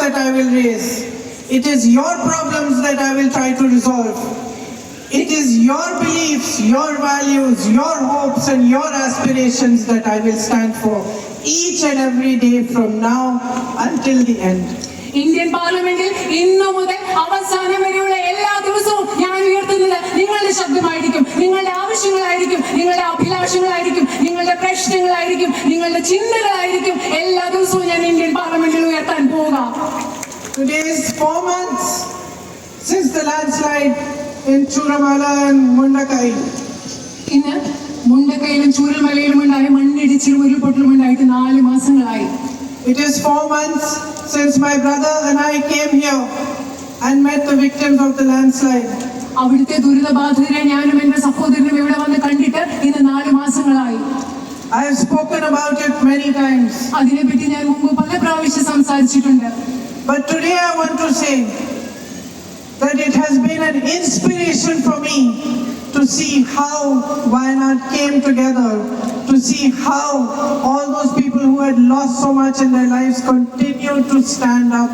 that I will raise. It is your problems that I will try to resolve. It is your beliefs, your values, your hopes and your aspirations that I will stand for each and every day from now until the end. Indian പാർലമെന്റിൽ ഇന്നു മുതൽ അവസാനം വരെയുള്ള എല്ലാ ദിവസവും ഞാൻ ഉയർത്തുന്നത് നിങ്ങളുടെ ശബ്ദമായിരിക്കും, നിങ്ങളുടെ ആവശ്യങ്ങളായിരിക്കും, നിങ്ങളുടെ അഭിലാഷങ്ങളായിരിക്കും, നിങ്ങളുടെ പ്രശ്നങ്ങളായിരിക്കും, നിങ്ങളുടെ ചിന്തകളായിരിക്കും. എല്ലാ ദിവസവും ഞാൻ ഇന്ത്യൻ പാർലമെന്റിൽ ഉയർത്താൻ പോവുക. Today is 4 months since the landslide in Churamala and Mundakai. ഇന്ന് മുണ്ടക്കയിലും ചൂരൽമലയിലും ഉണ്ടായ മണ്ണിടിച്ചിലും ഉരുൾപൊട്ടലും ഉണ്ടായിട്ട് 4 മാസങ്ങളായി. It is 4 months since my brother and I came here and met the victims of the landslide. അവിടുത്തെ ദുരിതബാധിതരെ ഞാനും എന്റെ സഹോദരനും ഇവിടെ വന്ന് കണ്ടിട്ട് ഇന്ന് 4 മാസങ്ങളായി. I have spoken about it many times. അതിനെപ്പറ്റി ഞാൻ മുമ്പ് പല പ്രാവശ്യം സംസാരിച്ചിട്ടുണ്ട്. But today I want to say that it has been an inspiration for me to see how Wayanad came together, to see how all those people who had lost so much in their lives continued to stand up,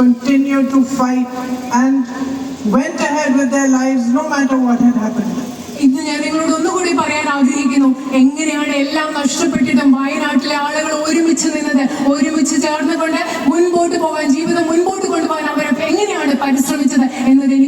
continued to fight and went ahead with their lives no matter what had happened. ഇന്ന് ഞാൻ നിങ്ങളോട് ഒന്നുകൂടി പറയാൻ ആഗ്രഹിക്കുന്നു, എങ്ങനെയാണ് എല്ലാം നഷ്ടപ്പെട്ടിട്ടും വയനാട്ടിലെ ആളുകൾ ഒരുമിച്ച് നിന്നത്, ഒരുമിച്ച് ചേർന്നുകൊണ്ട് മുൻപോട്ട് പോകാൻ, ജീവിതം മുൻപോട്ട് കൊണ്ടുപോകാൻ അവരെ എങ്ങനെയാണ് പരിശ്രമിച്ചത് എന്നത്